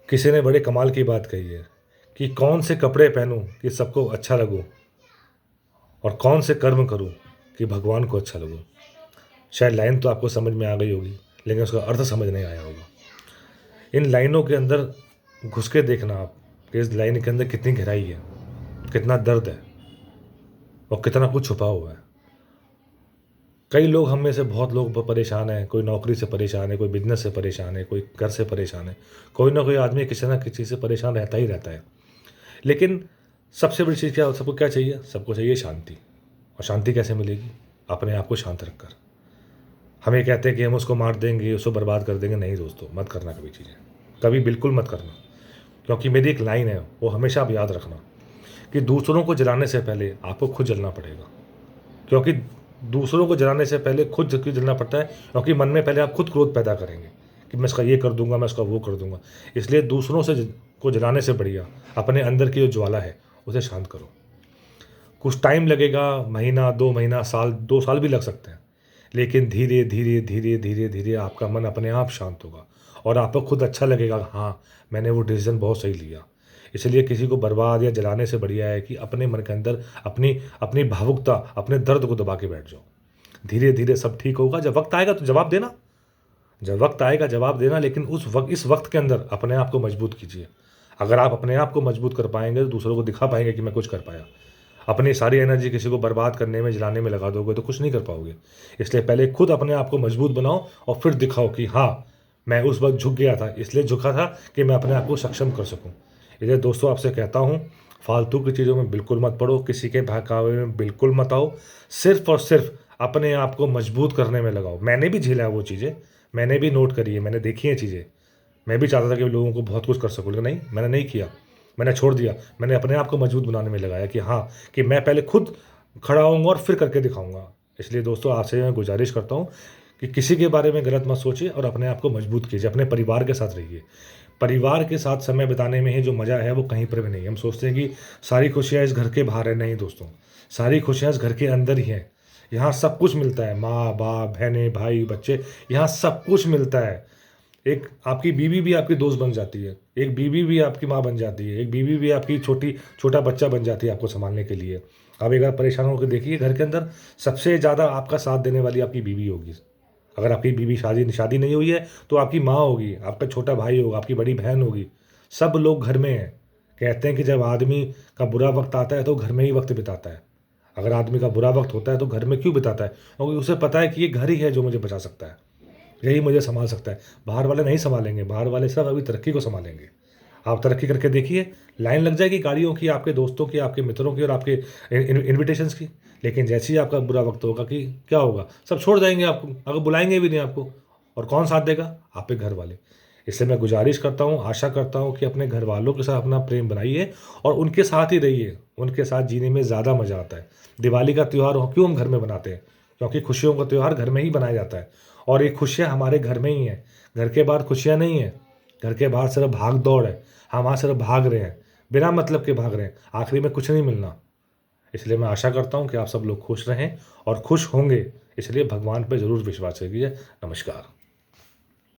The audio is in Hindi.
किसी ने बड़े कमाल की बात कही है कि कौन से कपड़े पहनूं कि सबको अच्छा लगूं और कौन से कर्म करूं कि भगवान को अच्छा लगूं। शायद लाइन तो आपको समझ में आ गई होगी, लेकिन उसका अर्थ समझ नहीं आया होगा। इन लाइनों के अंदर घुस के देखना आप कि इस लाइन के अंदर कितनी गहराई है, कितना दर्द है और कितना कुछ छुपा हुआ है। कई लोग हम में से बहुत लोग परेशान हैं। कोई नौकरी से परेशान है, कोई बिजनेस से परेशान है, कोई घर से परेशान है। कोई ना कोई आदमी किसी ना किसी चीज़ से परेशान रहता ही रहता है। लेकिन सबसे बड़ी चीज़ क्या, सबको क्या चाहिए? सबको चाहिए शांति। और शांति कैसे मिलेगी? अपने आप को शांत रखकर। हम ये कहते हैं कि हम उसको मार देंगे, उसको बर्बाद कर देंगे। नहीं दोस्तों, मत करना कभी चीज़ें, कभी बिल्कुल मत करना। क्योंकि मेरी एक लाइन है, वो हमेशा आप याद रखना कि दूसरों को जलाने से पहले आपको खुद जलना पड़ेगा। क्योंकि दूसरों को जलाने से पहले खुद क्यों जलना पड़ता है? क्योंकि मन में पहले आप खुद क्रोध पैदा करेंगे कि मैं इसका ये कर दूंगा, मैं इसका वो कर दूंगा। इसलिए दूसरों से को जलाने से बढ़िया अपने अंदर की जो ज्वाला है उसे शांत करो। कुछ टाइम लगेगा, महीना, 2 महीना, साल, 2 साल भी लग सकते हैं। लेकिन धीरे धीरे धीरे धीरे धीरे आपका मन अपने आप शांत होगा और आपको खुद अच्छा लगेगा, हाँ मैंने वो डिसीजन बहुत सही लिया। इसलिए किसी को बर्बाद या जलाने से बढ़िया है कि अपने मन के अंदर अपनी अपनी भावुकता, अपने दर्द को दबा के बैठ जाओ। धीरे धीरे सब ठीक होगा। जब वक्त आएगा तो जवाब देना, जब वक्त आएगा जवाब देना। लेकिन इस वक्त के अंदर अपने आप को मजबूत कीजिए। अगर आप अपने आप को मजबूत कर पाएंगे तो दूसरों को दिखा पाएंगे कि मैं कुछ कर पाया। अपनी सारी एनर्जी किसी को बर्बाद करने में, जलाने में लगा दोगे तो कुछ नहीं कर पाओगे। इसलिए पहले खुद अपने आप को मजबूत बनाओ और फिर दिखाओ कि हाँ, मैं उस वक्त झुक गया था, इसलिए झुका था कि मैं अपने आप को सक्षम कर सकूं। इसलिए दोस्तों आपसे कहता हूँ, फालतू की चीज़ों में बिल्कुल मत पड़ो, किसी के बहकावे में बिल्कुल मत आओ। सिर्फ और सिर्फ अपने आप को मजबूत करने में लगाओ। मैंने भी झेला है वो चीज़ें, मैंने भी नोट करी है, मैंने देखी हैं चीज़ें। मैं भी चाहता था कि लोगों को बहुत कुछ कर सकूँ, लेकिन नहीं, मैंने नहीं किया। मैंने छोड़ दिया। मैंने अपने आप को मजबूत बनाने में लगाया कि हाँ, कि मैं पहले खुद खड़ा होऊँगा और फिर करके दिखाऊँगा। इसलिए दोस्तों आपसे मैं गुज़ारिश करता हूँ कि किसी के बारे में गलत मत सोचिए और अपने आप को मजबूत कीजिए। अपने परिवार के साथ रहिए। परिवार के साथ समय बिताने में ही जो मज़ा है वो कहीं पर भी नहीं है। हम सोचते हैं कि सारी खुशियाँ इस घर के बाहर है। नहीं दोस्तों, सारी खुशियाँ इस घर के अंदर ही हैं। यहाँ सब कुछ मिलता है। माँ, बाप, बहनें, भाई, बच्चे, यहाँ सब कुछ मिलता है। एक आपकी बीवी भी आपकी दोस्त बन जाती है, एक बीवी भी आपकी माँ बन जाती है, एक बीवी भी आपकी छोटा बच्चा बन जाती है आपको सँभालने के लिए। आप एक बार परेशान होकर देखिए, घर के अंदर सबसे ज़्यादा आपका साथ देने वाली आपकी बीवी होगी। अगर आपकी बीवी शादी शादी नहीं हुई है तो आपकी माँ होगी, आपका छोटा भाई होगा, आपकी बड़ी बहन होगी। सब लोग घर में हैं। कहते हैं कि जब आदमी का बुरा वक़्त आता है तो घर में ही वक़्त बिताता है। अगर आदमी का बुरा वक़्त होता है तो घर में क्यों बिताता है? क्योंकि उसे पता है कि ये घर ही है जो मुझे बचा सकता है। यही मुझे सँभाल सकता है। बाहर वाले नहीं सँभालेंगे, बाहर वाले सब अभी तरक्की को सँभालेंगे। आप तरक्की करके देखिए, लाइन लग जाएगी गाड़ियों की, आपके दोस्तों की, आपके मित्रों की और आपके इन्विटेशंस की। लेकिन जैसे ही आपका बुरा वक़्त होगा कि क्या होगा? सब छोड़ जाएँगे आपको, अगर बुलाएँगे भी नहीं आपको। और कौन साथ देगा? आपके घर वाले। इसलिए मैं गुज़ारिश करता हूँ, आशा करता हूँ कि अपने घरवालों के साथ अपना प्रेम बनाइए और उनके साथ ही रहिए। उनके साथ जीने में ज़्यादा मज़ा आता है। दिवाली का त्योहार हो क्यों हम घर में बनाते हैं? क्योंकि खुशियों का त्योहार घर में ही मनाया जाता है। और ये खुशियाँ हमारे घर में ही हैं। घर के बाहर खुशियाँ नहीं हैं। घर के बाहर सिर्फ भाग-दौड़ है। हम वहाँ सिर्फ भाग रहे हैं, बिना मतलब के भाग रहे हैं। आखिरी में कुछ नहीं मिलना। इसलिए मैं आशा करता हूँ कि आप सब लोग खुश रहें और खुश होंगे। इसलिए भगवान पे ज़रूर विश्वास रखिए। नमस्कार।